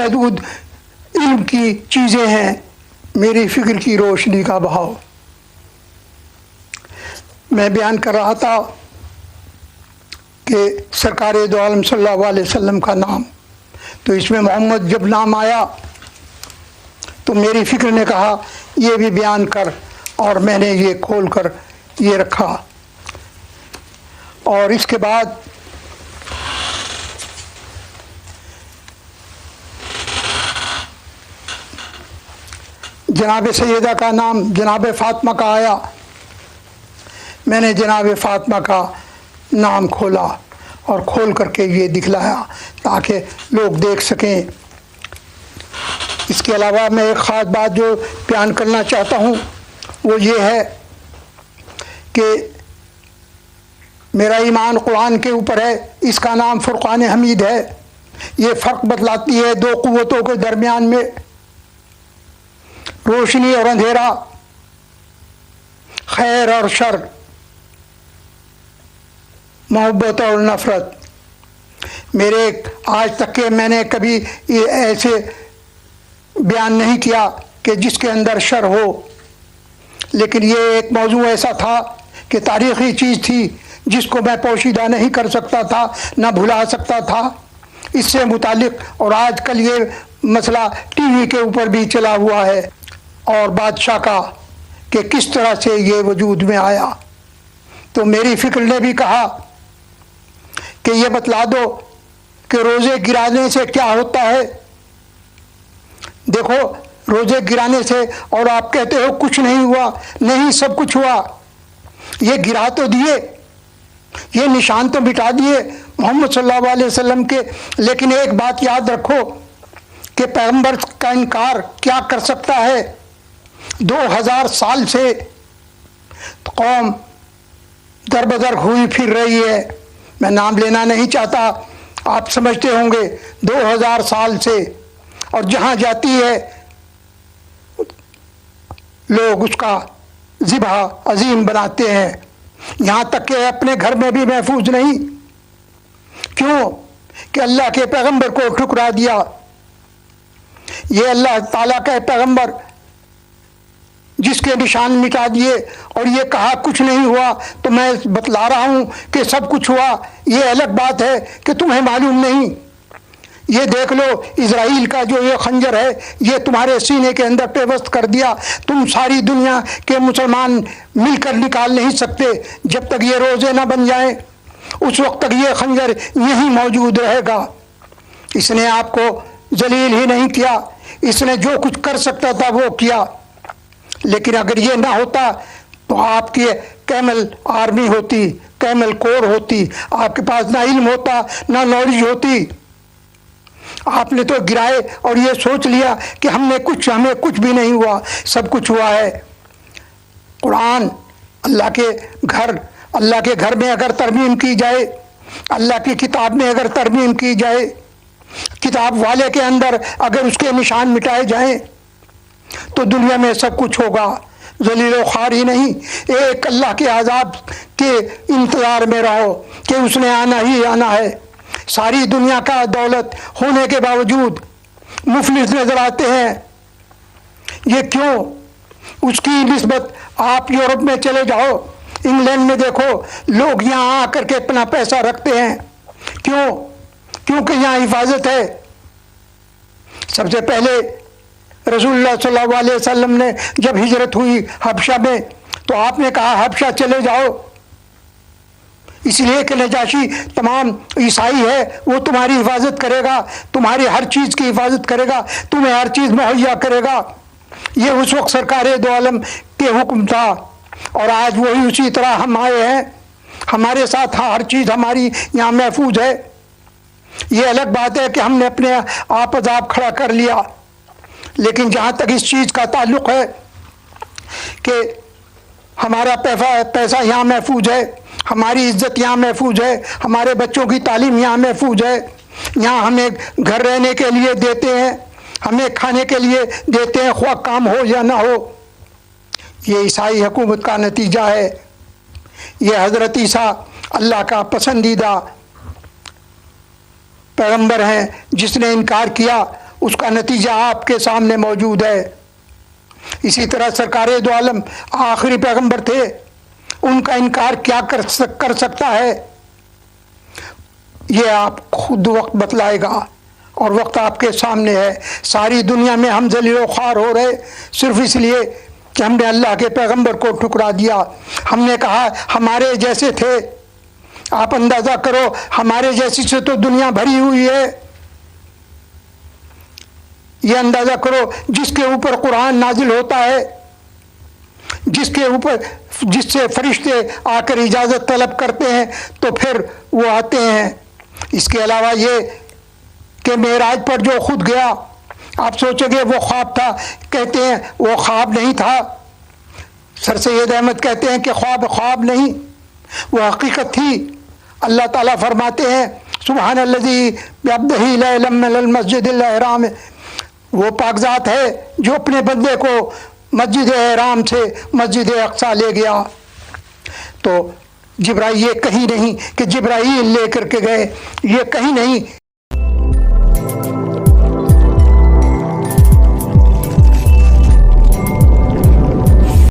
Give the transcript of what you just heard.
محدود علم کی چیزیں ہیں، میری فکر کی روشنی کا بہاؤ۔ میں بیان کر رہا تھا کہ سرکار دو عالم صلی اللہ علیہ وسلم کا نام، تو اس میں محمد جب نام آیا تو میری فکر نے کہا یہ بھی بیان کر، اور میں نے یہ کھول کر یہ رکھا۔ اور اس کے بعد جناب سیدہ کا نام جناب فاطمہ کا آیا، میں نے جناب فاطمہ کا نام کھولا اور کھول کر کے یہ دکھلایا تاکہ لوگ دیکھ سکیں۔ اس کے علاوہ میں ایک خاص بات جو بیان کرنا چاہتا ہوں وہ یہ ہے کہ میرا ایمان قرآن کے اوپر ہے، اس کا نام فرقان حمید ہے۔ یہ فرق بتلاتی ہے دو قوتوں کے درمیان میں، روشنی اور اندھیرا، خیر اور شر، محبت اور نفرت۔ میرے آج تک کہ میں نے کبھی ایسے بیان نہیں کیا کہ جس کے اندر شر ہو، لیکن یہ ایک موضوع ایسا تھا کہ تاریخی چیز تھی جس کو میں پوشیدہ نہیں کر سکتا تھا، نہ بھلا سکتا تھا۔ اس سے متعلق اور آج کل یہ مسئلہ ٹی وی کے اوپر بھی چلا ہوا ہے، اور بادشاہ کا کہ کس طرح سے یہ وجود میں آیا۔ تو میری فکر نے بھی کہا کہ یہ بتلا دو کہ روزے گرانے سے کیا ہوتا ہے۔ دیکھو، روزے گرانے سے، اور آپ کہتے ہو کچھ نہیں ہوا، نہیں سب کچھ ہوا۔ یہ گرا تو دیے، یہ نشان تو مٹا دیے محمد صلی اللہ علیہ وسلم کے، لیکن ایک بات یاد رکھو کہ پیغمبر کا انکار کیا کر سکتا ہے؟ 2000 سال سے قوم در بدر ہوئی پھر رہی ہے۔ میں نام لینا نہیں چاہتا، آپ سمجھتے ہوں گے، 2000 سال سے، اور جہاں جاتی ہے لوگ اس کا ذبح عظیم بناتے ہیں، یہاں تک کہ اپنے گھر میں بھی محفوظ نہیں۔ کیوں کہ اللہ کے پیغمبر کو ٹھکرا دیا۔ یہ اللہ تعالیٰ کا پیغمبر جس کے نشان مٹا دیے اور یہ کہا کچھ نہیں ہوا، تو میں بتلا رہا ہوں کہ سب کچھ ہوا۔ یہ الگ بات ہے کہ تمہیں معلوم نہیں۔ یہ دیکھ لو، اسرائیل کا جو یہ خنجر ہے یہ تمہارے سینے کے اندر پیوست کر دیا، تم ساری دنیا کے مسلمان مل کر نکال نہیں سکتے جب تک یہ روزے نہ بن جائیں۔ اس وقت تک یہ خنجر یہیں موجود رہے گا۔ اس نے آپ کو ذلیل ہی نہیں کیا، اس نے جو کچھ کر سکتا تھا وہ کیا۔ لیکن اگر یہ نہ ہوتا تو آپ کی کیمل آرمی ہوتی، کیمل کور ہوتی، آپ کے پاس نہ علم ہوتا نہ نالج ہوتی۔ آپ نے تو گرائے اور یہ سوچ لیا کہ ہمیں کچھ بھی نہیں ہوا، سب کچھ ہوا ہے۔ قرآن اللہ کے گھر میں اگر ترمیم کی جائے، اللہ کی کتاب میں اگر ترمیم کی جائے، کتاب والے کے اندر اگر اس کے نشان مٹائے جائیں تو دنیا میں سب کچھ ہوگا، ذلیل و خوار ہی نہیں۔ ایک اللہ کے عذاب کے انتظار میں رہو کہ اس نے آنا ہی آنا ہے۔ ساری دنیا کا دولت ہونے کے باوجود مفلس نظر آتے ہیں۔ یہ کیوں؟ اس کی نسبت آپ یورپ میں چلے جاؤ، انگلینڈ میں دیکھو، لوگ یہاں آ کر کے اپنا پیسہ رکھتے ہیں۔ کیوں؟ کیونکہ یہاں حفاظت ہے۔ سب سے پہلے رسول اللہ صلی اللہ علیہ وسلم نے جب ہجرت ہوئی حبشہ میں تو آپ نے کہا حبشہ چلے جاؤ، اس لیے کہ نجاشی تمام عیسائی ہے، وہ تمہاری حفاظت کرے گا، تمہاری ہر چیز کی حفاظت کرے گا، تمہیں ہر چیز مہیا کرے گا۔ یہ اس وقت سرکار دو عالم کے حکم تھا، اور آج وہی اسی طرح ہم آئے ہیں، ہمارے ساتھ ہر چیز ہماری یہاں محفوظ ہے۔ یہ الگ بات ہے کہ ہم نے اپنے آپ عذاب کھڑا کر لیا، لیکن جہاں تک اس چیز کا تعلق ہے کہ ہمارا پیسہ یہاں محفوظ ہے، ہماری عزت یہاں محفوظ ہے، ہمارے بچوں کی تعلیم یہاں محفوظ ہے، یہاں ہمیں گھر رہنے کے لیے دیتے ہیں، ہمیں کھانے کے لیے دیتے ہیں، خواہ کام ہو یا نہ ہو۔ یہ عیسائی حکومت کا نتیجہ ہے۔ یہ حضرت عیسیٰ اللہ کا پسندیدہ پیغمبر ہیں، جس نے انکار کیا اس کا نتیجہ آپ کے سامنے موجود ہے۔ اسی طرح سرکار دو عالم آخری پیغمبر تھے، ان کا انکار کیا کر سکتا ہے؟ یہ آپ خود وقت بتلائے گا، اور وقت آپ کے سامنے ہے۔ ساری دنیا میں ہم ذلیل و خوار ہو رہے صرف اس لیے کہ ہم نے اللہ کے پیغمبر کو ٹھکرا دیا۔ ہم نے کہا ہمارے جیسے تھے۔ آپ اندازہ کرو، ہمارے جیسی سے تو دنیا بھری ہوئی ہے۔ یہ اندازہ کرو، جس کے اوپر قرآن نازل ہوتا ہے، جس سے فرشتے آ کر اجازت طلب کرتے ہیں تو پھر وہ آتے ہیں۔ اس کے علاوہ یہ کہ معراج پر جو خود گیا، آپ سوچیں گے وہ خواب تھا، کہتے ہیں وہ خواب نہیں تھا۔ سر سید احمد کہتے ہیں کہ خواب نہیں، وہ حقیقت تھی۔ اللہ تعالیٰ فرماتے ہیں سبحان الذی بعبدہ لیلا من المسجد الحرام، وہ پاک ذات ہے جو اپنے بندے کو مسجد احرام سے مسجد اقصی لے گیا۔ تو جبرائیل، یہ کہیں نہیں کہ جبرائیل لے کر کے گئے، یہ کہیں نہیں